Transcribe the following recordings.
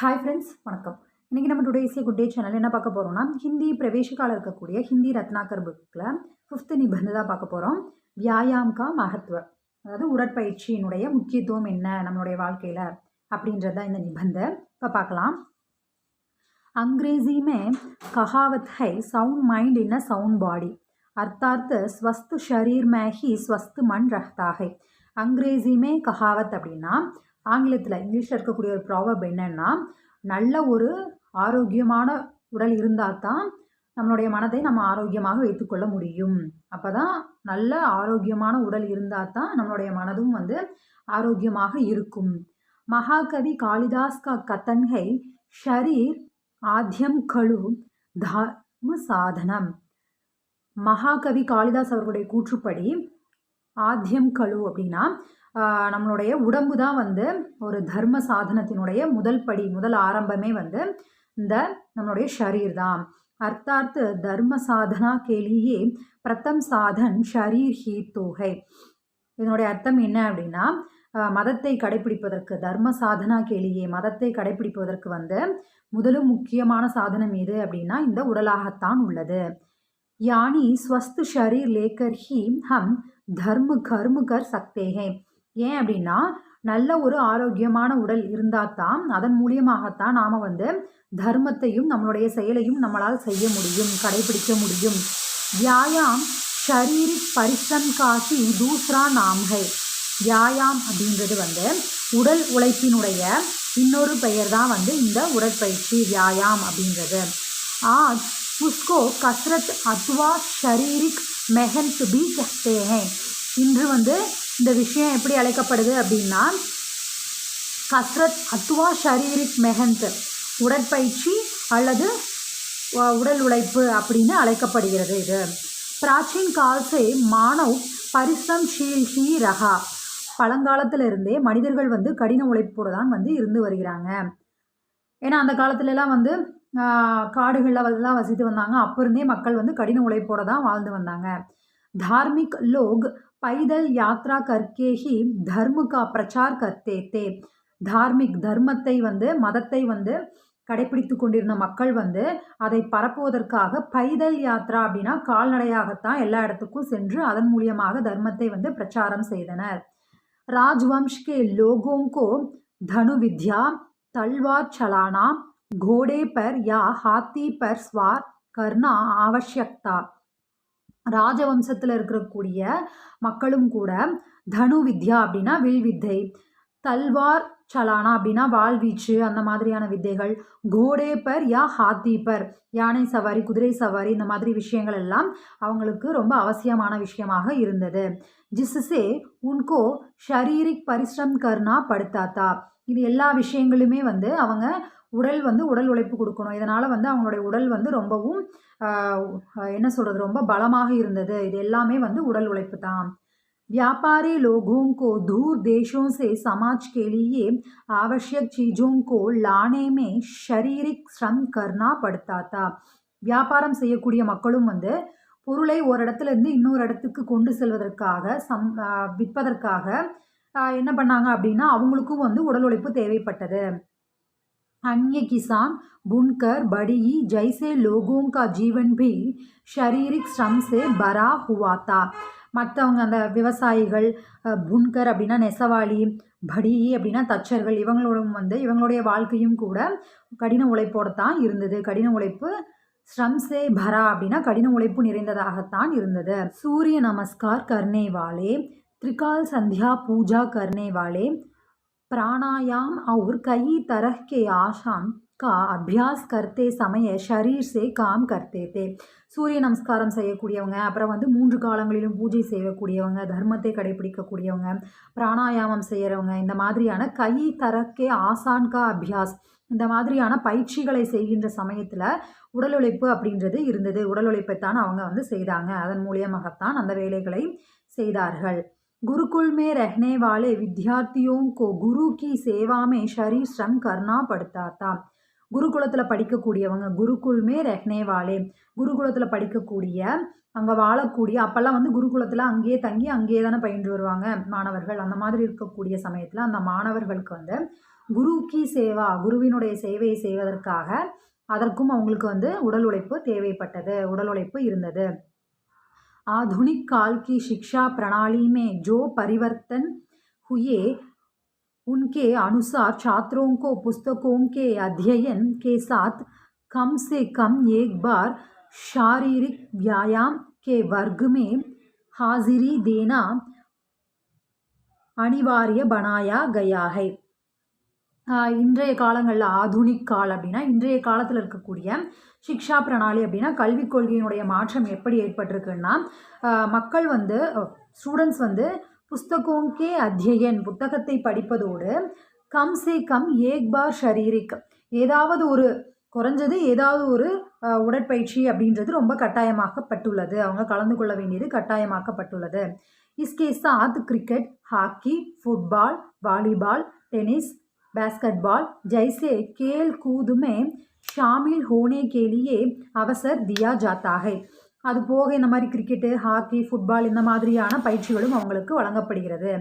Hi friends, வணக்கம். இன்றைக்கி நம்ம today is a good day channel என்ன பார்க்க போகிறோம்னா, ஹிந்தி பிரவேசிக்கால இருக்கக்கூடிய ஹிந்தி ரத்னாக்கர் புக்கில் 5th நிபந்த தான் பார்க்க போகிறோம். வியாயாம் கா மகத்துவ, அதாவது உடற்பயிற்சியினுடைய முக்கியத்துவம் என்ன நம்மளுடைய வாழ்க்கையில் அப்படின்றது தான் இந்த நிபந்த. இப்போ பார்க்கலாம். अंग्रेजी में कहावत है sound mind in a sound body, अर्थात स्वस्थ शरीर में ही स्वस्थ मन रहता है. अंग्रेजी में कहावत அப்படின்னா ஆங்கிலத்தில் இங்கிலீஷில் இருக்கக்கூடிய ஒரு ப்ராவர்ப் என்னன்னா, நல்ல ஒரு ஆரோக்கியமான உடல் இருந்தால் தான் நம்மளுடைய மனதை நம்ம ஆரோக்கியமாக வைத்துக்கொள்ள முடியும். அப்போ தான் நல்ல ஆரோக்கியமான உடல் இருந்தால் தான் நம்மளுடைய மனதும் வந்து ஆரோக்கியமாக இருக்கும். மகாகவி காளிதாஸ் கா கத்தன் है ஷரீர் ஆத்யம் கழு தர்ம சாதனம். மகாகவி காளிதாஸ் அவர்களுடைய கூற்றுப்படி ஆத்யம் கழு அப்படின்னா நம்மளுடைய உடம்பு தான் வந்து ஒரு தர்ம சாதனத்தினுடைய முதல் படி, முதல் ஆரம்பமே வந்து இந்த நம்மளுடைய ஷரீர் தான். அர்த்தார்த் தர்ம சாதனா கேலியே பிரதம் சாதன் ஷரீர் ஹீ தோகை. இதனுடைய அர்த்தம் என்ன அப்படின்னா, மதத்தை கடைப்பிடிப்பதற்கு தர்ம சாதனா கேலியே மதத்தை கடைப்பிடிப்பதற்கு வந்து முதலும் முக்கியமான சாதனம் எது அப்படின்னா இந்த உடலாகத்தான் உள்ளது. யானி ஸ்வஸ்த் ஷரீர் லேக்கர் ஹி ஹம் தர்ம கர்ம கர் சக்தே ஹை. ஏன் அப்படின்னா, நல்ல ஒரு ஆரோக்கியமான உடல் இருந்தால் தான் அதன் மூலியமாகத்தான் நாம் வந்து தர்மத்தையும் நம்மளுடைய செயலையும் நம்மளால் செய்ய முடியும், கடைபிடிக்க முடியும். வியாயாம் ஷரீரிக் பரிஸ்ரம் காசி தூஸ்ரா நாம் ஹை. வியாயாம் அப்படின்றது வந்து உடல் உழைப்பினுடைய இன்னொரு பெயர் தான் வந்து இந்த உடற்பயிற்சி வியாயாம் அப்படின்றது. ஆஜ் உஸ்கோ கஸ்ரத் அத்வா ஷரீரிக் மெஹன்த் பி கஹ்தே ஹை. இன்று வந்து இந்த விஷயம் எப்படி அழைக்கப்படுது அப்படின்னா, கஸ்ரத் அத்வா ஷரீரிக் மெஹன்த், உடற்பயிற்சி அல்லது உடல் உழைப்பு அப்படின்னு அழைக்கப்படுகிறது. இது பிராச்சீன் காலசே மானவ் பரிஸ்ரம்ஷீல் ஹி ரஹா. பழங்காலத்திலிருந்தே மனிதர்கள் வந்து கடின உழைப்போடு தான் வந்து இருந்து வருகிறாங்க. ஏன்னா அந்த காலத்துலலாம் வந்து காடுகளில் வசித்து வந்தாங்க. அப்போ இருந்தே மக்கள் வந்து கடின உழைப்போடு தான் வாழ்ந்து வந்தாங்க. धार्मिक लोग पैदल यात्रा करके ही धर्म का प्रचार करते थे. தார்மிக் தர்மத்தை வந்து மதத்தை வந்து கடைப்பிடித்து கொண்டிருந்த மக்கள் வந்து அதை பரப்புவதற்காக பைதல் யாத்ரா அப்படின்னா கால்நடையாகத்தான் எல்லா இடத்துக்கும் சென்று அதன் மூலியமாக தர்மத்தை வந்து பிரச்சாரம் செய்தனர். राजवंश के लोगों को धनु विद्या, तलवार चलाना, घोड़े पर या हाथी पर सवार करना आवश्यक था. ராஜவம்சத்தில் இருக்கக்கூடிய மக்களும் கூட தனு வித்யா அப்படின்னா வில் வித்தை, தல்வார் சலானா அப்படின்னா வாழ்வீச்சு, அந்த மாதிரியான வித்தைகள், கோடே பர் யா ஹாத்தி பர் யானை சவாரி, குதிரை சவாரி, இந்த மாதிரி விஷயங்கள் எல்லாம் அவங்களுக்கு ரொம்ப அவசியமான விஷயமாக இருந்தது. ஜிஸ்ஸே உன்கோ ஷரீரிக் பரிஸ்ரம் கர்னா படுத்தாத்தா. இது எல்லா விஷயங்களுமே வந்து அவங்க உடல் உழைப்பு கொடுக்கணும். இதனால் வந்து அவங்களுடைய உடல் வந்து ரொம்பவும் என்ன சொல்கிறது, ரொம்ப பலமாக இருந்தது. இது எல்லாமே வந்து உடல் உழைப்பு தான். व्यापारी लोगों को दूर देशों से समाज के लिए आवश्यक चीज़ों को लाने में शारीरिक श्रम करना पड़ता था. வியாபாரம் செய்யக்கூடிய மக்களும் வந்து பொருளை ஒரு இடத்துல இருந்து இன்னொரு இடத்துக்கு கொண்டு செல்வதற்காக விற்பதற்காக என்ன பண்ணாங்க அப்படின்னா அவங்களுக்கும் வந்து உடல் உழைப்பு தேவைப்பட்டது. अन्य किसान, बुनकर, बड़ी जैसे लोगों का जीवन भी शारीरिक श्रम से भरा हुआ था. மற்றவங்க அந்த விவசாயிகள், புன்கர் அப்படின்னா நெசவாளி, படி அப்படின்னா தச்சர்கள், இவங்களோடும் வந்து இவங்களுடைய வாழ்க்கையும் கூட கடின உழைப்போடு தான் இருந்தது. கடின உழைப்பு ஸ்ரம்சே பரா அப்படின்னா கடின உழைப்பு நிறைந்ததாகத்தான் இருந்தது. சூரிய நமஸ்கார் கர்னே வாலே, त्रिकाल संध्या पूजा करने वाले, प्राणायाम और कई तरह के आसन का अभ्यास करते समय शरीर से काम करते थे. சூரிய நமஸ்காரம் செய்யக்கூடியவங்க, அப்புறம் வந்து 3 காலங்களிலும் பூஜை செய்யக்கூடியவங்க, தர்மத்தை கடைபிடிக்கக்கூடியவங்க, பிராணாயாமம் செய்கிறவங்க, இந்த மாதிரியான கை தரக்கே ஆசான் கா அபியாஸ், இந்த மாதிரியான பயிற்சிகளை செய்கின்ற சமயத்தில் உடல் உழைப்பு அப்படின்றது இருந்தது. உடல் உழைப்பைத்தான் அவங்க வந்து செய்தாங்க. அதன் மூலியமாகத்தான் அந்த வேலைகளை செய்தார்கள். गुरुकुल में रहने वाले विद्यार्थियों को गुरु की सेवा में शरीर श्रम करना पड़ता था. குருகுலத்தில் படிக்கக்கூடியவங்க, குருகுல்மே ரெஹ்னே வாலே, குருகுலத்தில் படிக்கக்கூடிய அங்கே வாழக்கூடிய, அப்போல்லாம் வந்து குருகுலத்தில் அங்கேயே தங்கி அங்கேயே தானே பயின்று வருவாங்க மாணவர்கள். அந்த மாதிரி இருக்கக்கூடிய சமயத்தில் அந்த மாணவர்களுக்கு வந்து குரு சேவா, குருவினுடைய சேவையை செய்வதற்காக அதற்கும் அவங்களுக்கு வந்து உடல் உழைப்பு தேவைப்பட்டது, உடல் உழைப்பு இருந்தது. आधुनिक काल की शिक्षा प्रणाली में जो परिवर्तन हुए उनके अनुसार छात्रों को पुस्तकों के अध्ययन के साथ कम से कम एक बार शारीरिक व्यायाम के वर्ग में हाजिरी देना अनिवार्य बनाया गया है. இன்றைய காலங்களில் ஆதுனிக் கால் அப்படின்னா இன்றைய காலத்தில் இருக்கக்கூடிய சிக்ஷா பிரணாலி அப்படின்னா கல்விக் கொள்கையினுடைய மாற்றம் எப்படி ஏற்பட்டிருக்குன்னா, மக்கள் வந்து ஸ்டூடெண்ட்ஸ் வந்து புஸ்தகோங்கே அத்தியன், புத்தகத்தை படிப்பதோடு கம் சே கம் ஏக் பார் ஷரீரிக், ஏதாவது ஒரு குறைஞ்சது ஏதாவது ஒரு உடற்பயிற்சி அப்படின்றது ரொம்ப கட்டாயமாக்கப்பட்டுள்ளது, அவங்க கலந்து கொள்ள வேண்டியது கட்டாயமாக்கப்பட்டுள்ளது. इसके साथ cricket, hockey, football, volleyball, tennis, basketball जैसे खेल कूद में शामिल होने के लिए अवसर दिया जाता है. அது போக இந்த மாதிரி கிரிக்கெட்டு, ஹாக்கி, ஃபுட்பால் இந்த மாதிரியான பயிற்சிகளும் அவங்களுக்கு வழங்கப்படுகிறது.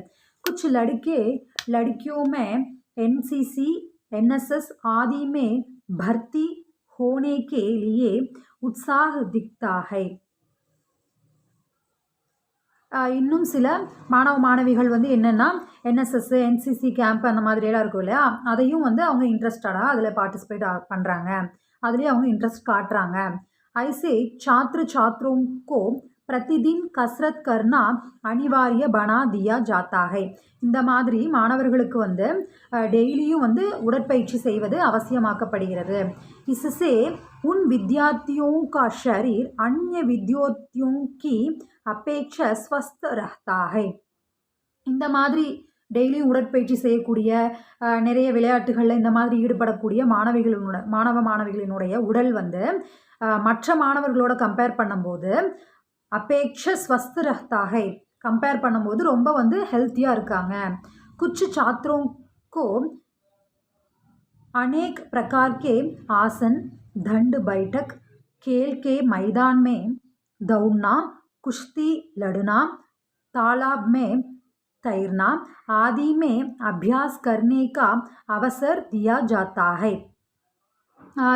कुछ लड़के लड़कियों में एनसीसी, एनएसएस आदि में भर्ती होने के लिए उत्साह दिखता है. இன்னும் சில மாணவ மாணவிகள் வந்து என்னென்னா என்எஸ்எஸ், என்சிசி கேம்ப் அந்த மாதிரியெல்லாம் இருக்கும் இல்லையா, அதையும் வந்து அவங்க இன்ட்ரெஸ்டடாக அதில் பார்ட்டிசிபேட் பண்ணுறாங்க, அதுலேயே அவங்க இன்ட்ரெஸ்ட் காட்டுறாங்க. ஐसे छात्र छात्रों को प्रतिदिन कसरत करना अनिवार्य बना दिया जाता है. இந்த மாதிரி மாணவர்களுக்கு வந்து டெய்லியும் வந்து உடற்பயிற்சி செய்வது அவசியமாக்கப்படுகிறது. इससे उन विद्यार्थियों का शरीर अन्य विद्यार्थियों की अपेक्षा स्वस्थ रहता है. இந்த மாதிரி டெய்லியும் உடற்பயிற்சி செய்யக்கூடிய நிறைய விளையாட்டுகளில் இந்த மாதிரி ஈடுபடக்கூடிய மாணவர்களினுடைய உடல் வந்து மற்ற மாணவர்களோட கம்பேர் பண்ணும்போது அபேக்ஷ ஸ்வஸ்த் ரஹ்தாகை, கம்பேர் பண்ணும்போது ரொம்ப வந்து ஹெல்த்தியாக இருக்காங்க. குச் சாத்ரோங்கோ अनेक प्रकार के आसन, दंड बैठक, खेल के मैदान में दौड़ना, कुश्ती लड़ना, तालाब में तैरना आदि में अभ्यास करने का अवसर दिया जाता है.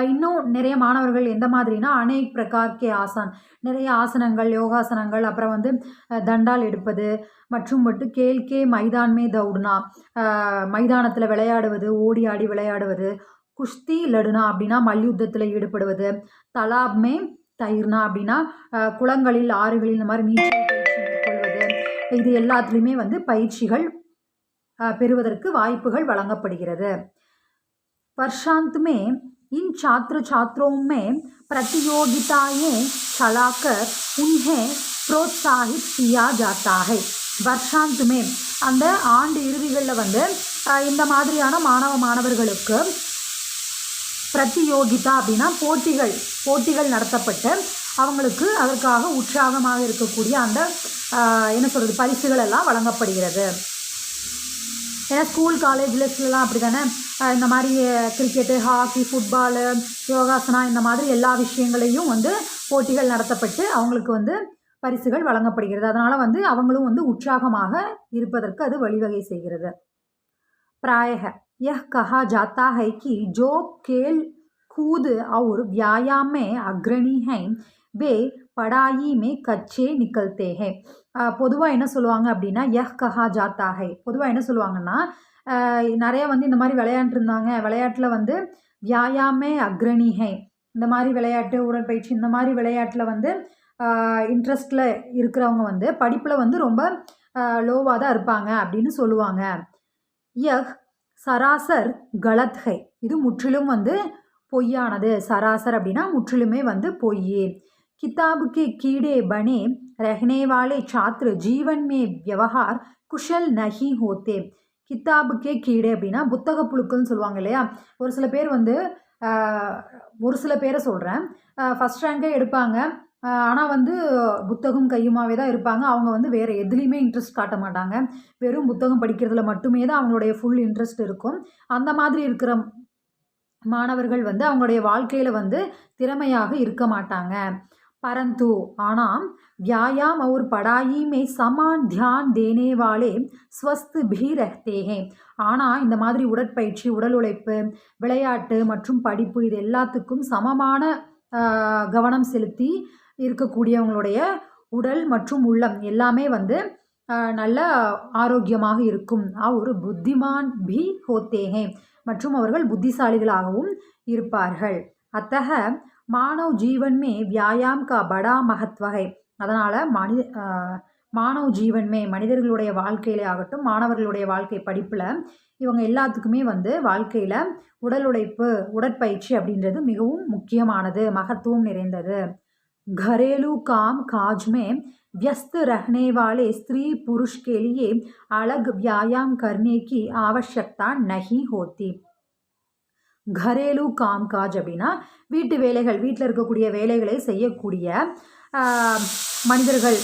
இன்னும் நிறைய மாணவர்கள் எந்த மாதிரினா அநேக் பிரகார்கே ஆசான், நிறைய ஆசனங்கள், யோகாசனங்கள், அப்புறம் வந்து தண்டால் எடுப்பது மற்றும் மட்டும் கேல்கே மைதான்மே தௌடுனா, மைதானத்தில் விளையாடுவது, ஓடி ஆடி விளையாடுவது, குஷ்தி லடுனா அப்படின்னா மல்யுத்தத்தில் ஈடுபடுவது, தலாப்மே தயிர்னா அப்படின்னா குளங்களில், ஆறுகளில் இந்த மாதிரி நீச்சல் பயிற்சி மேற்கொள்வது, இது எல்லாத்துலேயுமே வந்து பயிற்சிகள் பெறுவதற்கு வாய்ப்புகள் வழங்கப்படுகிறது. வருஷாந்த் மே इन छात्र छात्रों में प्रतियोगिताएं चलाकर उन्हें प्रोत्साहित किया जाता है. வருஷாந்த் மே அந்த ஆண்டு இறுதிகளில் வந்து இந்த மாதிரியான மாணவர்களுக்கு பிரதியோகிதா அப்படின்னா போட்டிகள் நடத்தப்பட்டு அவங்களுக்கு அதற்காக உற்சாகமாக இருக்கக்கூடிய அந்த என்ன சொல்கிறது பரிசுகள் எல்லாம் வழங்கப்படுகிறது. ஏன்னா ஸ்கூல் காலேஜ்லலாம் அப்படி தானே இந்த மாதிரி கிரிக்கெட்டு, ஹாக்கி, ஃபுட்பாலு, யோகாசனா இந்த மாதிரி எல்லா விஷயங்களையும் வந்து போட்டிகள் நடத்தப்பட்டு அவங்களுக்கு வந்து பரிசுகள் வழங்கப்படுகிறது. அதனால் வந்து அவங்களும் வந்து உற்சாகமாக இருப்பதற்கு அது வழிவகை செய்கிறது. प्रायः यह कहा जाता है कि जो खेल कूद और व्यायाम में अग्रणी हैं वे पढ़ाई में कच्चे निकलते हैं. பொதுவாக என்ன சொல்லுவாங்க அப்படின்னா கஹா ஜாத்தா ஹை, பொதுவாக என்ன சொல்லுவாங்கன்னா நிறைய வந்து இந்த மாதிரி விளையாண்டுருந்தாங்க, விளையாட்டில் வந்து வியாயாமே அக்ரணி ஹை, இந்த மாதிரி விளையாட்டு, உடற்பயிற்சி இந்த மாதிரி விளையாட்டில் வந்து இன்ட்ரெஸ்டில் இருக்கிறவங்க வந்து படிப்பில் வந்து ரொம்ப லோவாக தான் இருப்பாங்க அப்படின்னு சொல்லுவாங்க. யஹ் சராசர் கலத் ஹை, இது முற்றிலும் வந்து பொய்யானது. சராசர் அப்படின்னா முற்றிலுமே வந்து பொய். किताब के कीड़े बने रहने वाले छात्र जीवन में व्यवहार कुशल नहीं होते. கித்தாபு கே கீடே அப்படின்னா புத்தக புழுக்கள்னு சொல்லுவாங்க இல்லையா. ஒரு சில பேர் வந்து ஒரு சில பேரை சொல்கிறேன், ஃபஸ்ட் ரேங்கே எடுப்பாங்க, ஆனால் வந்து புத்தகம் கையுமாவே தான் இருப்பாங்க. அவங்க வந்து வேறு எதுலேயுமே இன்ட்ரெஸ்ட் காட்ட மாட்டாங்க, வெறும் புத்தகம் படிக்கிறதுல மட்டுமே தான் அவங்களுடைய ஃபுல் இன்ட்ரெஸ்ட் இருக்கும். அந்த மாதிரி இருக்கிற மாணவர்கள் வந்து அவங்களுடைய வாழ்க்கையில் வந்து திறமையாக இருக்க மாட்டாங்க. परंतु ஆனால் व्यायाम और पढ़ाई में समान ध्यान देने वाले स्वस्थ भी रहते हैं. ஆனால் இந்த மாதிரி உடற்பயிற்சி, உடல் உழைப்பு, விளையாட்டு மற்றும் படிப்பு இது எல்லாத்துக்கும் சமமான கவனம் செலுத்தி இருக்கக்கூடியவங்களுடைய உடல் மற்றும் உள்ளம் எல்லாமே வந்து நல்ல ஆரோக்கியமாக இருக்கும். ஒரு புத்திமான் பி ஹோத்தே மற்றும் அவர்கள் புத்திசாலிகளாகவும் இருப்பார்கள். அத்தக மானவ் ஜீவன் மே வியாயாம் கா படா மகத்வ ஹை. அதனால் மானவ் ஜீவன் மே மனிதர்களுடைய வாழ்க்கையிலே ஆகட்டும், மாணவர்களுடைய வாழ்க்கை படிப்பில் இவங்க எல்லாத்துக்குமே வந்து வாழ்க்கையில் உடல் உழைப்பு, உடற்பயிற்சி அப்படின்றது மிகவும் முக்கியமானது, மகத்துவம் நிறைந்தது. घरेलू काम काज में व्यस्त रहने वाले स्त्री पुरुष के लिए अलग व्यायाम करने की आवश्यकता नहीं होती. घरेलू काम काज அப்படின்னா வீட்டு வேலைகள், வீட்டில் இருக்கக்கூடிய வேலைகளை செய்யக்கூடிய மனிதர்கள்,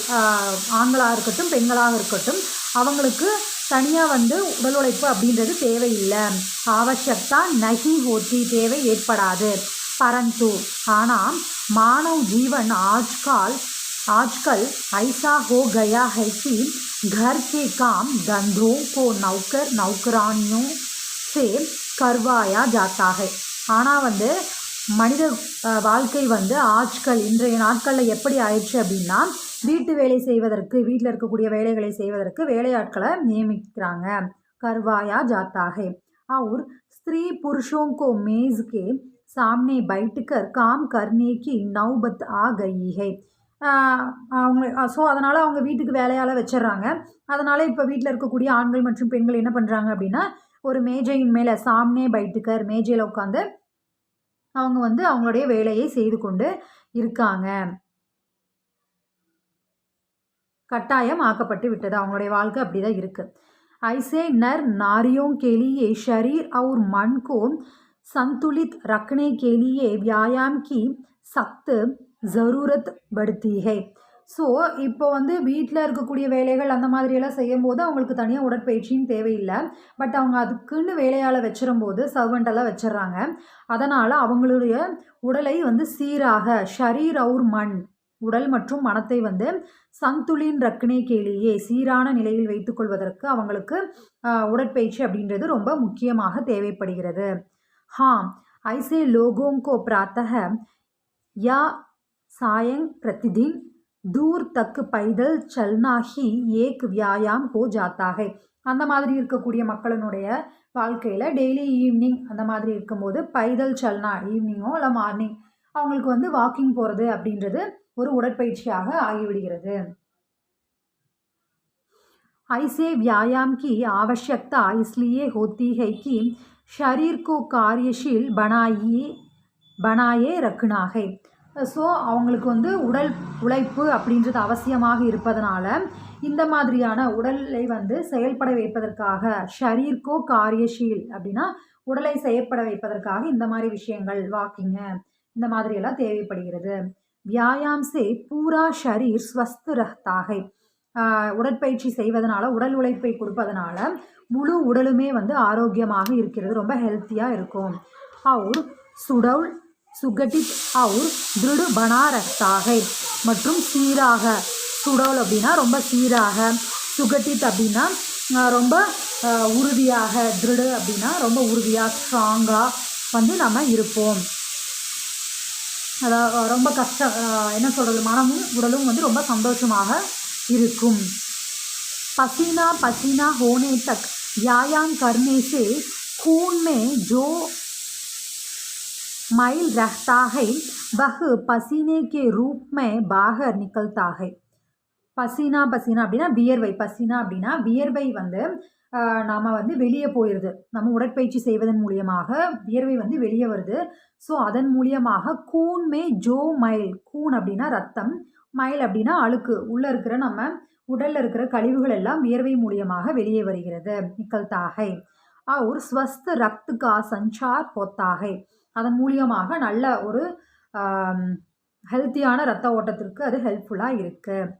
ஆண்களாக இருக்கட்டும் பெண்களாக இருக்கட்டும், அவங்களுக்கு தனியாக வந்து உடல் உழைப்பு அப்படின்றது தேவையில்லை. आवश्यकता नहीं होती, தேவை ஏற்படாது. परंतु ஆனால் मानव जीवन आजकल ऐसा हो गया है कि घर के काम धंधों को नौकरानियों से करवाया जाता है. ஆனால் வந்து மனித வாழ்க்கை வந்து ஆட்கள் இன்றைய நாட்களில் எப்படி ஆயிடுச்சு அப்படின்னா, வீட்டு வேலை செய்வதற்கு, வீட்டில் இருக்கக்கூடிய வேலைகளை செய்வதற்கு வேலையாட்களை நியமிக்கிறாங்க. करवाया जाता है. और स्त्री पुरुषों को मेज के सामने बैठकर काम करने की नौबत आ गई है. அவங்க அதனால் அவங்க வீட்டுக்கு வேலையால் வச்சிடுறாங்க. அதனால் இப்போ வீட்டில் இருக்கக்கூடிய ஆண்கள் மற்றும் பெண்கள் என்ன பண்ணுறாங்க அப்படின்னா, ஒரு மேஜையின் மேலே சாம்னே பைட்டுக்கர், மேஜையில் உட்காந்து அவங்க வந்து அவங்களுடைய வேலையை செய்து கொண்டு இருக்காங்க. கட்டாயம் ஆக்கப்பட்டு விட்டது. அவங்களுடைய வாழ்க்கை அப்படி தான் இருக்குது. ऐसे नर नारियों के लिए शरीर और मन को संतुलित रखने के लिए व्यायाम की सख्त ज़रूरत पड़ती है. ஸோ இப்போ வந்து வீட்டில் இருக்கக்கூடிய வேலைகள் அந்த மாதிரியெல்லாம் செய்யும்போது அவங்களுக்கு தனியாக உடற்பயிற்சியும் தேவையில்லை. பட் அவங்க அதுக்குன்னு வேலையால் வச்சிரும்போது சர்வெண்டெல்லாம் வச்சிடுறாங்க. அதனால் அவங்களுடைய உடலை வந்து சீராக ஷரீர் அவுர் மண், உடல் மற்றும் மனத்தை வந்து சந்துலின் ரக்னே கேலியே சீரான நிலையில் வைத்துக்கொள்வதற்கு அவங்களுக்கு உடற்பயிற்சி அப்படின்றது ரொம்ப முக்கியமாக தேவைப்படுகிறது. हाँ, ऐसे लोगों को प्रातः या सायं प्रतिदिन दूर तक पैदल चलना ही एक व्यायाम हो जाता है. அந்த மாதிரி இருக்கக்கூடிய மக்களினுடைய வாழ்க்கையில் டெய்லி ஈவினிங் அந்த மாதிரி இருக்கும்போது பைதல் சல்னா, ஈவினிங்கோ இல்லை மார்னிங் அவங்களுக்கு வந்து வாக்கிங் போகிறது அப்படின்றது ஒரு உடற்பயிற்சியாக ஆகிவிடுகிறது. ऐसे व्यायाम की आवश्यकता इसलिए होती है कि शरीर को कार्यशील बनाए रखना है. ஸோ அவங்களுக்கு வந்து உடல் உழைப்பு அப்படின்றது அவசியமாக இருப்பதனால இந்த மாதிரியான உடலை வந்து செயல்பட வைப்பதற்காக, ஷரீர்கோ காரியஷீல் அப்படின்னா உடலை செயல்பட வைப்பதற்காக இந்த மாதிரி விஷயங்கள், வாக்கிங்கு இந்த மாதிரியெல்லாம் தேவைப்படுகிறது. வியாயாம் சே பூரா ஷரீர் ஸ்வஸ்த் ரஹ்தா ஹை. உடற்பயிற்சி செய்வதனால, உடல் உழைப்பை கொடுப்பதனால முழு உடலுமே வந்து ஆரோக்கியமாக இருக்கிறது, ரொம்ப ஹெல்த்தியாக இருக்கும். और சுடவுள் சுகட்டித் और दृढ़ बना रखता है. மற்றும் சீராக, சுடவுள் அப்படின்னா ரொம்ப சீராக, சுகட்டித் அப்படின்னா ரொம்ப உறுதியாக, திருடு அப்படின்னா ரொம்ப உறுதியாக, ஸ்ட்ராங்காக வந்து நம்ம இருப்போம். அதாவது ரொம்ப என்ன சொல்கிறது, மனமும் உடலும் வந்து ரொம்ப சந்தோஷமாக இருக்கும். पसीना पसीना होने तक व्यायाम करने से खून में जो मैल रहता है वह पसीने के रूप में बाहर निकलता है. பசினா அப்படின்னா வியர்வை, பசினா அப்படின்னா வியர்வை வந்து நாம் வந்து வெளியே போயிடுது. நம்ம உடற்பயிற்சி செய்வதன் மூலியமாக வியர்வை வந்து வெளியே வருது. ஸோ அதன் மூலியமாக கூன் மே ஜோ மைல், கூன் அப்படின்னா ரத்தம், மைல் அப்படின்னா அழுக்கு, உள்ளே இருக்கிற நம்ம உடலில் இருக்கிற கழிவுகள் எல்லாம் வியர்வை மூலியமாக வெளியே வருகிறது. நிக்கல்தா ஹை. और स्वस्थ रक्त का संचार होता है. அதன் மூலியமாக நல்ல ஒரு ஹெல்த்தியான ரத்த ஓட்டத்திற்கு அது ஹெல்ப்ஃபுல்லாக இருக்குது.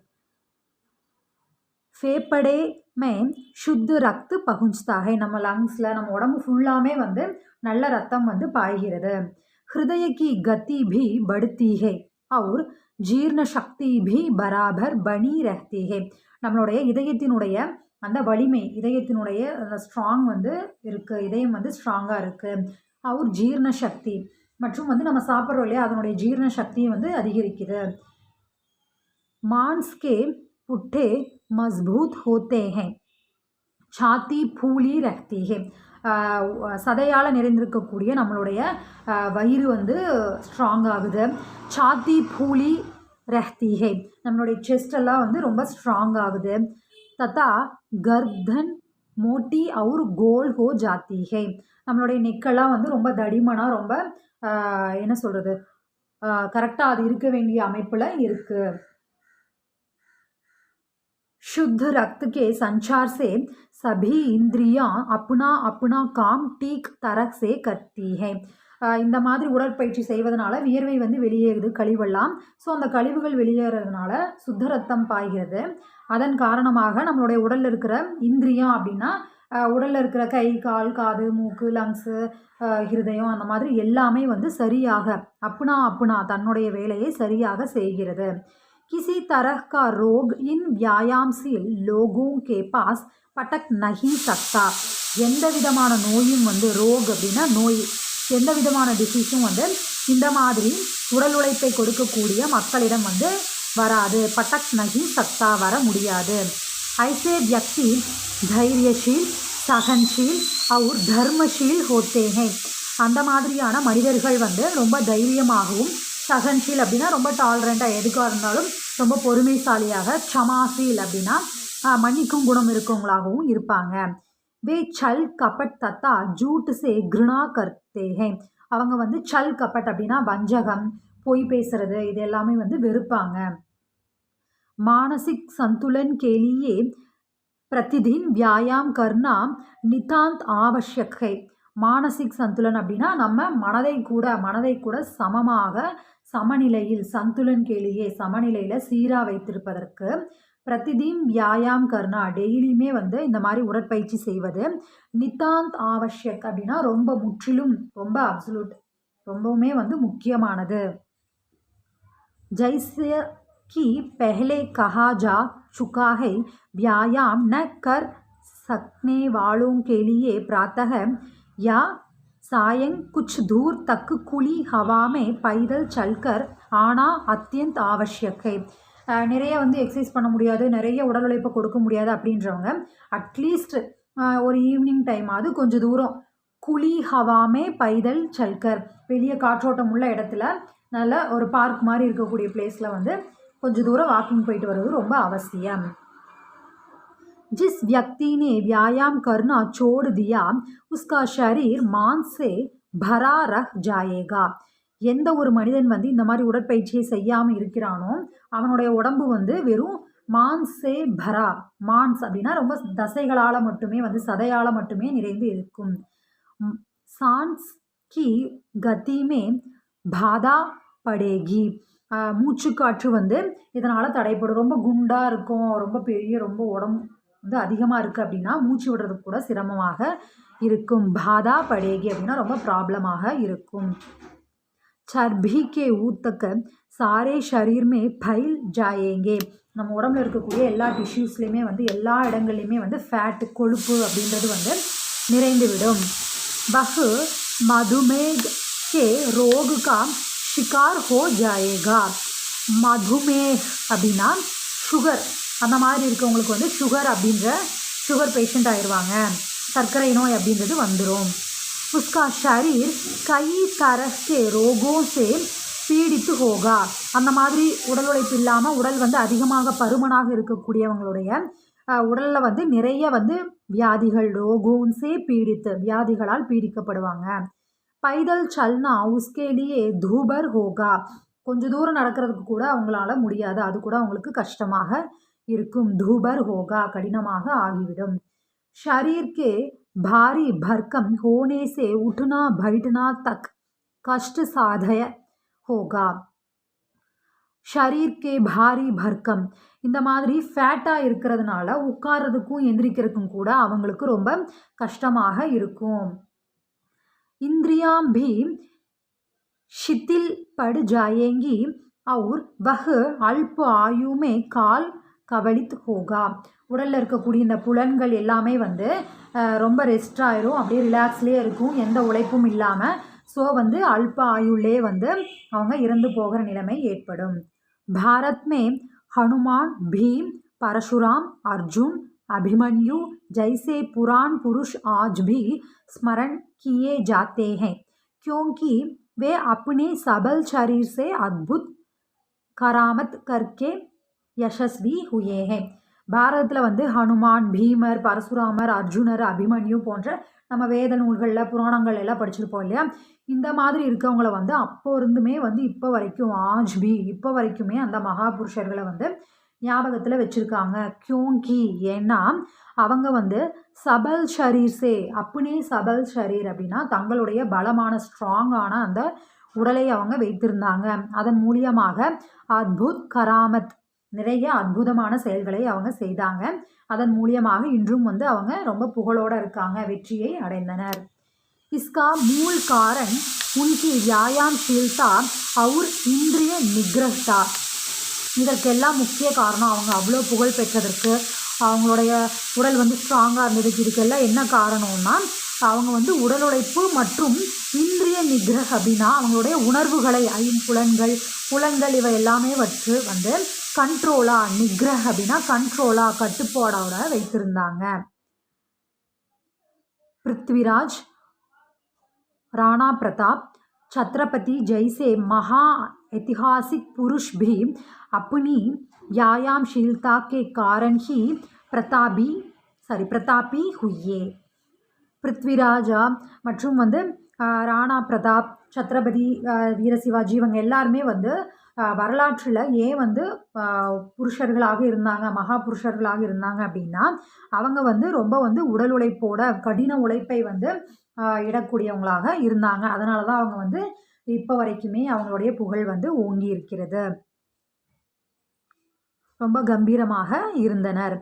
फेफड़े में शुद्ध रक्त पहुंचता है. நம்ம லங்ஸ்ல நம்ம உடம்பு ஃபுல்லாமே வந்து நல்ல ரத்தம் வந்து பாய்கிறது. हृदय की गति भी बढ़ती है और जीर्ण शक्ति भी बराबर बनी रहती है. நம்மளுடைய இதயத்தினுடைய அந்த வலிமை, இதயத்தினுடைய அந்த ஸ்ட்ராங் வந்து இருக்கு. இதயம் வந்து ஸ்ட்ராங்கா இருக்கு. और जीर्ण शक्ति மற்றும் வந்து நம்ம சாப்பிட்றோம் இல்லையா, அதனுடைய ஜீரண சக்தியை வந்து அதிகரிக்குது. मांस के पुट्ठे मजबूत होते हैं. छाती फूली रहती है. சதையால் நிறைந்திருக்கக்கூடிய நம்மளுடைய வயிறு வந்து ஸ்ட்ராங் ஆகுது. சாத்தி பூலி ரஹ்தி ஹை, நம்மளுடைய செஸ்ட் எல்லாம் வந்து ரொம்ப ஸ்ட்ராங் ஆகுது. தத்தா கர்தன் மோட்டி அவுர் கோல் ஹோ ஜாத்தி ஹை, நம்மளுடைய நெக்கெல்லாம் வந்து ரொம்ப தடிமனாக ரொம்ப என்ன சொல்கிறது கரெக்டாக அது இருக்க வேண்டிய அமைப்பில் இருக்குது. शुद्ध रक्त के संचार से सभी इंद्रियां अपना अपना काम ठीक तरह से करती है. இந்த மாதிரி உடற்பயிற்சி செய்வதனால வியர்வை வந்து வெளியேறுது, கழிவெல்லாம். ஸோ அந்த கழிவுகள் வெளியேறதுனால சுத்த ரத்தம் பாய்கிறது. அதன் காரணமாக நம்மளுடைய உடலில் இருக்கிற இந்திரியம் அப்படின்னா உடலில் இருக்கிற கை, கால், காது, மூக்கு, லங்ஸு, ஹிருதயம் அந்த மாதிரி எல்லாமே வந்து சரியாக அப்புனா அப்புனா தன்னுடைய வேலையை சரியாக செய்கிறது. किसी तरह का रोग इन व्यायामशील लोगों के पास पटक नहीं सकता. எந்த விதமான நோயும் வந்து ரோக் அப்படின்னா நோய், எந்த விதமான டிசீஸும் வந்து இந்த மாதிரி உடல் உழைப்பை கொடுக்கக்கூடிய மக்களிடம் வந்து வராது. பட்டக் நஹி சக்தா, வர முடியாது. ஐசே வியக்தி தைரியशील सहनशील और धर्मशील होते हैं. அந்த மாதிரியான மனிதர்கள் வந்து ரொம்ப தைரியமாகவும், சகன்ஷீல் அப்படின்னா ரொம்ப டாலரண்ட்டாக எதுக்காக இருந்தாலும் ரொம்ப பொறுமைசாலியாக, க்ஷமாசீல் அப்படின்னா மன்னிக்கும் குணம் இருக்கவங்களாகவும் இருப்பாங்க. வே சல் கபட் தத்தா ஜூட் சே கிருணா கர்த்தே ஹே, அவங்க வந்து சல் கபட் அப்படின்னா வஞ்சகம், பொய் பேசுறது, இது எல்லாமே வந்து வெறுப்பாங்க. மானசிக் சந்துலன் கேலியே பிரதிதின் வியாயாம் கர்னா நிதாந்த் ஆவஷ்யக் ஹை. மானசிக் சந்துலன் அப்படின்னா நம்ம மனதை கூட சமமாக, சமநிலையில், சந்துலன் கேலியே சமநிலையில் சீராக வைத்திருப்பதற்கு பிரதிதின் வியாயாம் கர்னா டெய்லியுமே வந்து இந்த மாதிரி உடற்பயிற்சி செய்வது. நிதாந்த் ஆவஷ்யக் அப்படின்னா ரொம்ப முற்றிலும், ரொம்ப அப்சல்யூட், ரொம்பவுமே வந்து முக்கியமானது. जैसे कि पहले कहा जा चुका है, व्यायाम न कर सकने वालों के लिए प्रातः या सायं कुछ दूर तक खुली हवा में पैदल चलकर आना अत्यंत आवश्यक है. நிறைய வந்து எக்ஸசைஸ் பண்ண முடியாது, நிறைய உடல் உழைப்பை கொடுக்க முடியாது அப்படின்றவங்க அட்லீஸ்ட் ஒரு ஈவினிங் டைம் அது கொஞ்சம் தூரம் குழி ஹவாமே பைதல் சல்கர், வெளியே காற்றோட்டம் உள்ள இடத்துல நல்ல ஒரு பார்க் மாதிரி இருக்கக்கூடிய பிளேஸில் வந்து கொஞ்சம் தூரம் வாக்கிங் போயிட்டு வருவது ரொம்ப அவசியம். जिस व्यक्ति ने व्यायाम करना छोड़ दिया उसका शरीर मांस से भरा रह जाएगा. எந்த ஒரு மனிதன் வந்து இந்த மாதிரி உடற்பயிற்சியை செய்யாமல் இருக்கிறானோ அவனுடைய உடம்பு வந்து வெறும் மான்சே பரா, மான்ஸ் அப்படின்னா ரொம்ப தசைகளால் மட்டுமே வந்து சதையால் மட்டுமே நிறைந்து இருக்கும். சான்ஸ் கி கதிமே பாதா படேகி, மூச்சுக்காற்று வந்து இதனால் தடைப்படும். ரொம்ப குண்டாக இருக்கும், ரொம்ப பெரிய, ரொம்ப உடம்பு வந்து அதிகமாக இருக்குது அப்படின்னா மூச்சு விடுறதுக்கு கூட சிரமமாக இருக்கும். பாதா படேகி அப்படின்னா ரொம்ப ப்ராப்ளமாக இருக்கும். சர்பி கே ஊத்தக்க சாரே ஷரீர் மே பைல் ஜாயேங்கே, நம்ம உடம்புல இருக்கக்கூடிய எல்லா டிஷ்யூஸ்லேயுமே வந்து எல்லா இடங்கள்லையுமே வந்து ஃபேட்டு, கொழுப்பு அப்படின்றது வந்து நிறைந்து விடும். பஹு மதுமேக் கே ரோக் கா ஷிகார் ஹோ ஜாயேகா. மதுமேக் அப்படின்னா சுகர், அந்த மாதிரி இருக்கவங்களுக்கு வந்து சுகர் பேஷண்ட் ஆயிடுவாங்க, சர்க்கரை நோய் அப்படின்றது வந்துடும். उसका शरीर कई तरह के रोगों से पीड़ित होगा. அந்த மாதிரி உடல் உழைப்பு இல்லாமல் உடல் வந்து அதிகமாக பருமனாக இருக்கக்கூடியவங்களுடைய உடலில் வந்து நிறைய வந்து வியாதிகள், ரோகோன்சே பீடித்து, வியாதிகளால் பீடிக்கப்படுவாங்க. பைதல் சல்னா உஸ்கேலியே தூபர் ஹோகா, கொஞ்சம் தூரம் நடக்கிறதுக்கு கூட அவங்களால முடியாது, அது கூட அவங்களுக்கு கஷ்டமாக இருக்கும். தூபர் ஹோகா, கடினமாக ஆகிவிடும். शरीर के भारी भरकम होने से उठना बैठना तक कष्ट साध्य होगा. ஷரீர் கே பாரி பர்க்கம், இந்த மாதிரி ஃபேட்டாக இருக்கிறதுனால உட்கார்றதுக்கும் எந்திரிக்கிறதுக்கும் கூட அவங்களுக்கு ரொம்ப கஷ்டமாக இருக்கும். இந்திரியாம் भी शिथिल पड़ जाएंगी और वह अल्प आयु में काल கவலித் ஹோகா, உடலில் இருக்கக்கூடிய இந்த புலன்கள் எல்லாமே வந்து ரொம்ப ரெஸ்ட் ஆயிரும், அப்படியே ரிலாக்ஸ்லேயே இருக்கும், எந்த உழைப்பும் இல்லாமல். ஸோ வந்து அல்ப ஆயுள்ளே வந்து அவங்க இறந்து போகிற நிலைமை ஏற்படும். பாரத் மே हनुमान भीम परशुराम अर्जुन अभिमन्यु जैसे पुराण पुरुष आज भी स्मरण किए जाते हैं क्योंकि वे अपने सबल शरीर से अद्भुत करामत करके यशस्वी हुए हैं. பாரதத்தில் வந்து ஹனுமான், பீமர், பரசுராமர், அர்ஜுனர், அபிமன்யு போன்ற நம்ம வேத நூல்களில் புராணங்கள் எல்லாம் படிச்சிருப்போம் இல்லையா. இந்த மாதிரி இருக்கவங்கள வந்து அப்போ இருந்துமே வந்து இப்போ வரைக்கும் ஆஜ்பி இப்போ வரைக்குமே அந்த மகாபுருஷர்களை வந்து ஞாபகத்தில் வச்சுருக்காங்க. கியோங்கி ஏன்னா அவங்க வந்து சபல் ஷரீர்ஸே, அப்புனே சபல் ஷரீர் அப்படின்னா தங்களுடைய பலமான ஸ்ட்ராங்கான அந்த உடலை அவங்க வைத்திருந்தாங்க. அதன் மூலியமாக அத்புத் கராமத், நிறைய அற்புதமான செயல்களை அவங்க செய்தாங்க. அதன் மூலியமாக இன்றும் வந்து அவங்க ரொம்ப புகழோடு இருக்காங்க, வெற்றியை அடைந்தனர். इसका मूल कारण उनकी व्यायामशीलता और इंद्रिय निग्रह था. இதற்கெல்லாம் முக்கிய காரணம் அவங்க அவ்வளோ புகழ் பெற்றதற்கு, அவங்களுடைய உடல் வந்து ஸ்ட்ராங்காக இருந்ததுக்கு இதுக்கெல்லாம் என்ன காரணம்னா அவங்க வந்து உடல் உழைப்பு மற்றும் இந்திரிய நிகிரக அப்படின்னா அவங்களுடைய உணர்வுகளை, புலன்கள் இவை எல்லாமே வச்சு வந்து கண்ட்ரோலாக, நிகிரக அப்படின்னா கண்ட்ரோலாக, கட்டுப்பாடோட வைத்திருந்தாங்க. பிருத்விராஜ், राणा प्रताप, छत्रपति जैसे महा ऐतिहासिक पुरुष भी अपनी व्यायामशीलता के कारण ही प्रतापी हुए. பிருத்விராஜா மற்றும் வந்து ராணா பிரதாப், சத்ரபதி வீர சிவாஜி இவங்க எல்லாருமே வந்து வரலாற்றில் ஏன் வந்து புருஷர்களாக இருந்தாங்க, மகா புருஷர்களாக இருந்தாங்க அப்படின்னா அவங்க வந்து ரொம்ப வந்து உடல் உழைப்போட, கடின உழைப்பை வந்து இடக்கூடியவங்களாக இருந்தாங்க. அதனால தான் அவங்க வந்து இப்போ வரைக்குமே அவங்களுடைய புகழ் வந்து ஓங்கி இருக்கிறது. ரொம்ப கம்பீரமாக இருந்தனர்.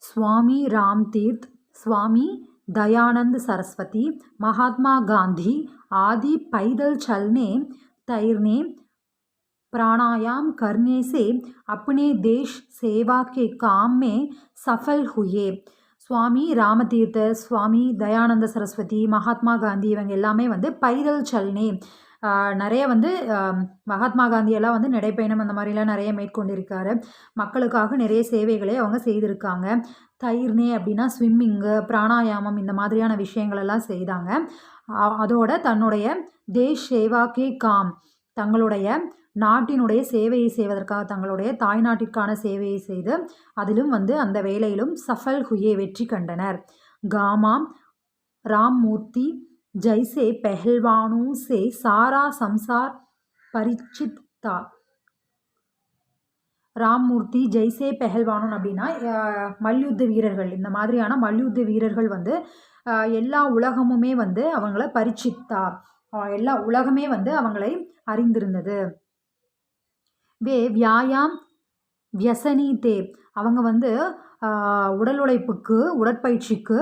சுவாமி ராம் தீர்த், சுவாமி दयानंद सरस्वती, महात्मा गांधी आदि पैदल चलने, तैरने, प्राणायाम करने से अपने देश सेवा के काम में सफल हुए. சுவாமி ராமதீர்த்த, சுவாமி தயானந்த சரஸ்வதி, மகாத்மா காந்தி இவங்க எல்லாமே வந்து பைதல் சல்னே, நிறைய வந்து மகாத்மா காந்தியெல்லாம் வந்து நடைப்பயணம் அந்த மாதிரிலாம் நிறைய மேற்கொண்டிருக்காரு. மக்களுக்காக நிறைய சேவைகளை அவங்க செய்திருக்காங்க. தயிர்னே அப்படின்னா ஸ்விம்மிங்கு, பிராணாயாமம் இந்த மாதிரியான விஷயங்களெல்லாம் செய்தாங்க. அதோட தன்னுடைய தேஷ் சேவா கே காம், தங்களுடைய நாட்டினுடைய சேவையை செய்வதற்காக, தங்களுடைய தாய்நாட்டிற்கான சேவையை செய்து அதிலும் வந்து அந்த வேலையிலும் சஃபல் ஹுயே, வெற்றி கண்டனர். காமாம் ராம்மூர்த்தி ஜைசே பெஹல்வானூ சே சாரா சம்சார் பரிச்சித் தா. ராம்மூர்த்தி ஜெய்சே பெஹல்வானூன் அப்படின்னா மல்யுத்த வீரர்கள், இந்த மாதிரியான மல்யுத்த வீரர்கள் வந்து எல்லா உலகமுமே வந்து அவங்கள பரிச்சித்தா, எல்லா உலகமே வந்து அவங்களை அறிந்திருந்தது. வே வியாயாம் வியசனீதே, அவங்க வந்து உடல் உழைப்புக்கு, உடற்பயிற்சிக்கு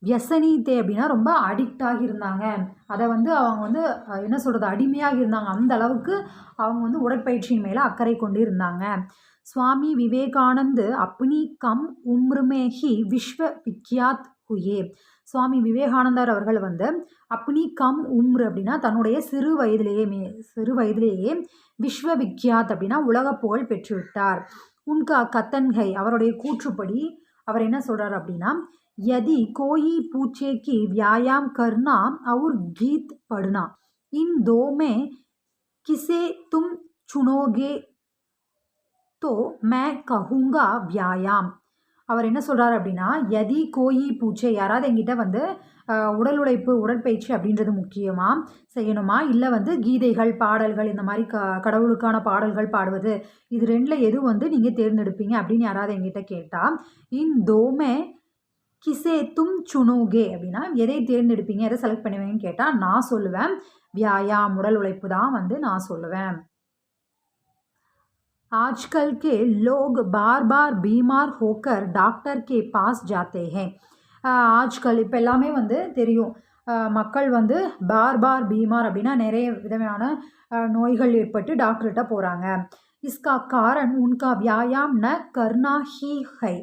வியசனீதே அப்படின்னா ரொம்ப அடிக்ட் ஆகி இருந்தாங்க. அதை வந்து அவங்க வந்து என்ன சொல்கிறது, அடிமையாக இருந்தாங்க. அந்த அளவுக்கு அவங்க வந்து உடற்பயிற்சியின் மேலே அக்கறை கொண்டு இருந்தாங்க. சுவாமி விவேகானந்த் அப்னி கம் உம்ர் में ही विश्व विख्यात हुए. சுவாமி விவேகானந்தர் அவர்கள் வந்து அப்னி கம் உம்ர் அப்படின்னா தன்னுடைய சிறு வயதிலேயே விஸ்வ விக்யாத் அப்படின்னா உலக புகழ் பெற்றுவிட்டார். உன்கா கத்தன்கை, அவருடைய கூற்றுப்படி அவர் என்ன சொல்கிறார் அப்படின்னா, யதி கோயி பூச்சே கி வியாயாம் கர்னா और गीत पढ़ना, इन दो में किसे तुम चुनोगे तो मैं कहूँगा व्यायाम. அவர் என்ன சொல்கிறார் அப்படின்னா, யதி கோயி பூச்சே, யாராவது என்கிட்ட வந்து உடல் உழைப்பு, உடற்பயிற்சி அப்படின்றது முக்கியமாக செய்யணுமா, இல்லை வந்து கீதைகள், பாடல்கள், இந்த மாதிரி கடவுளுக்கான பாடல்கள் பாடுவது, இது ரெண்டில் எது வந்து நீங்கள் தேர்ந்தெடுப்பீங்க அப்படின்னு யாராவது என்கிட்ட கேட்டால், இன் தோமே கிசே தும் சுனோகே அப்படின்னா எதை தேர்ந்தெடுப்பீங்க, எதை செலக்ட் பண்ணுவீங்கன்னு கேட்டால் நான் சொல்லுவேன் வியாயாம், உடல் உழைப்பு தான் வந்து நான் சொல்லுவேன். आजकल के लोग बार बार बीमार होकर டாக்டர் கே பாஸ் ஜாத்தே ஹே. ஆஜ்கல் இப்போ எல்லாமே வந்து தெரியும். மக்கள் வந்து பார் பார் பீமார் அப்படின்னா நிறைய விதமான நோய்கள் ஏற்பட்டு டாக்டர்கிட்ட போகிறாங்க. இஸ்கா காரண் உன்கா வியாயாம் ந கர்னா ஹீ ஹை.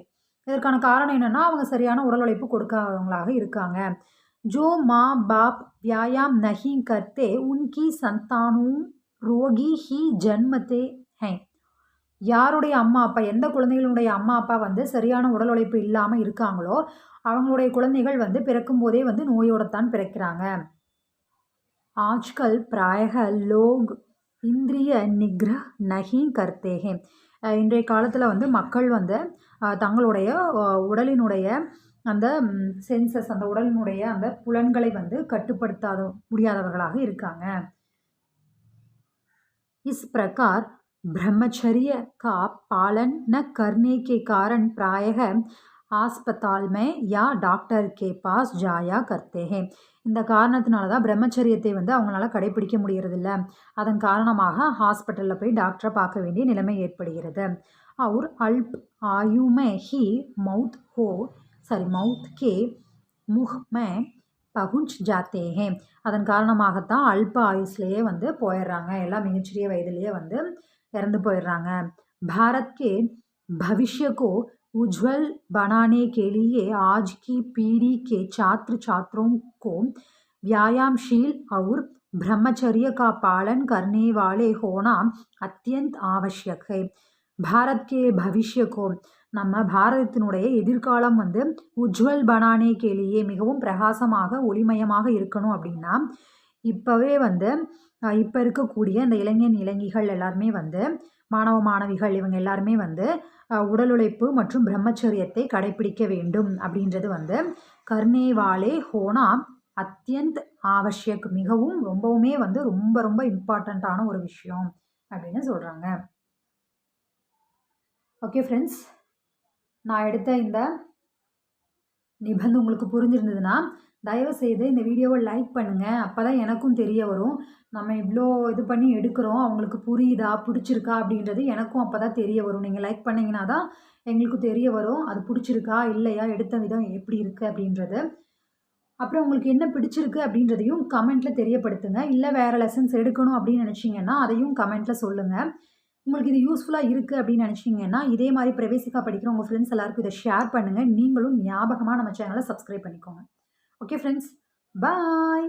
இதற்கான காரணம் என்னென்னா அவங்க சரியான உடல் உழைப்பு கொடுக்காதவங்களாக இருக்காங்க. ஜோ மா pop வியாயாம் Nahi கர்த்தே உன்கி சந்தானும் Rogi he ஜன்மத்தே high. யாருடைய அம்மா அப்பா எந்த குழந்தைகளுடைய அம்மா அப்பா வந்து சரியான உடல் உழைப்பு இல்லாமல் இருக்காங்களோ அவங்களுடைய குழந்தைகள் வந்து பிறக்கும் போதே வந்து நோயோடத்தான் பிறக்கிறாங்க. ஆஜ்கல் பிராயக லோக் இந்திரிய நிக்ரஹ் நஹி கர்த்தே ஹே. இன்றைய காலத்தில் வந்து மக்கள் வந்து தங்களுடைய உடலினுடைய அந்த சென்சஸ் அந்த உடலினுடைய அந்த புலன்களை வந்து கட்டுப்படுத்தாத முடியாதவர்களாக இருக்காங்க. இஸ் பிரகார் ब्रह्मचर्य का पालन न करने के कारण प्रायः अस्पताल में या डॉक्टर के पास जाया करते हैं. இந்த காரணத்தினால தான் பிரம்மச்சரியத்தை வந்து அவங்களால கடைபிடிக்க முடியறதில்ல. அதன் காரணமாக ஹாஸ்பிட்டலில் போய் டாக்டரை பார்க்க வேண்டிய நிலைமை ஏற்படுகிறது. और अल्प आयु में ही मौत के मुख में பகுஞ்ச் ஜாத்தே ஹே. அதன் காரணமாகத்தான் அல்ப ஆயுஸ்லேயே வந்து போயிடுறாங்க. எல்லாம் மிகச்சிறிய வயதிலேயே வந்து இறந்து போயிடுறாங்க. भारत के भविष्य को उज्जवल बनाने के लिए आज की पीढ़ी के छात्र छात्रों को व्यायामशील और ब्रह्मचर्य का पालन करने वाले होना अत्यंत आवश्यक है. भारत के भविष्य को நம்ம பாரதத்தினுடைய எதிர்காலம் வந்து உஜ்வல் பனானே கேலியே மிகவும் பிரகாசமாக ஒளிமயமாக இருக்கணும் அப்படின்னா இப்போவே வந்து இப்போ இருக்கக்கூடிய இந்த இளைஞர்கள் எல்லாருமே வந்து மாணவ மாணவிகள் இவங்க எல்லாருமே வந்து உடல் உழைப்பு மற்றும் பிரம்மச்சரியத்தை கடைபிடிக்க வேண்டும் அப்படின்றது வந்து கர்னேவாலே ஹோனா அத்தியந்த் ஆவசியக் மிகவும் ரொம்பவுமே வந்து ரொம்ப ரொம்ப இம்பார்ட்டண்ட்டான ஒரு விஷயம் அப்படின்னு சொல்கிறாங்க. ஓகே ஃப்ரெண்ட்ஸ், நான் எடுத்த இந்த நிபந்தம் உங்களுக்கு புரிஞ்சிருந்ததுன்னா தயவுசெய்து இந்த வீடியோவை லைக் பண்ணுங்கள். அப்போ தான் எனக்கும் தெரிய வரும். நம்ம இவ்வளோ இது பண்ணி எடுக்கிறோம், அவங்களுக்கு புரியுதா பிடிச்சிருக்கா அப்படின்றது எனக்கும் அப்போ தான் தெரிய வரும். நீங்கள் லைக் பண்ணிங்கன்னா தான் எங்களுக்கு தெரிய வரும் அது பிடிச்சிருக்கா இல்லையா, எடுத்த விதம் எப்படி இருக்குது அப்படின்றது. அப்புறம் உங்களுக்கு என்ன பிடிச்சிருக்கு அப்படின்றதையும் கமெண்ட்டில் தெரியப்படுத்துங்க. இல்லை வேறு லெசன்ஸ் எடுக்கணும் அப்படின்னு நினச்சிங்கன்னா அதையும் கமெண்ட்டில் சொல்லுங்கள். உங்களுக்கு இது யூஸ்ஃபுல்லாக இருக்குது அப்படின்னு நினச்சிங்கன்னா இதே மாதிரி பிரவேசிக்கா படிக்கிற உங்கள் ஃப்ரெண்ட்ஸ் எல்லாருக்கும் இதை ஷேர் பண்ணுங்கள். நீங்களும் ஞாபகமாக நம்ம சேனலை சப்ஸ்கிரைப் பண்ணிக்கோங்க. ஓகே ஃப்ரெண்ட்ஸ், பாய்.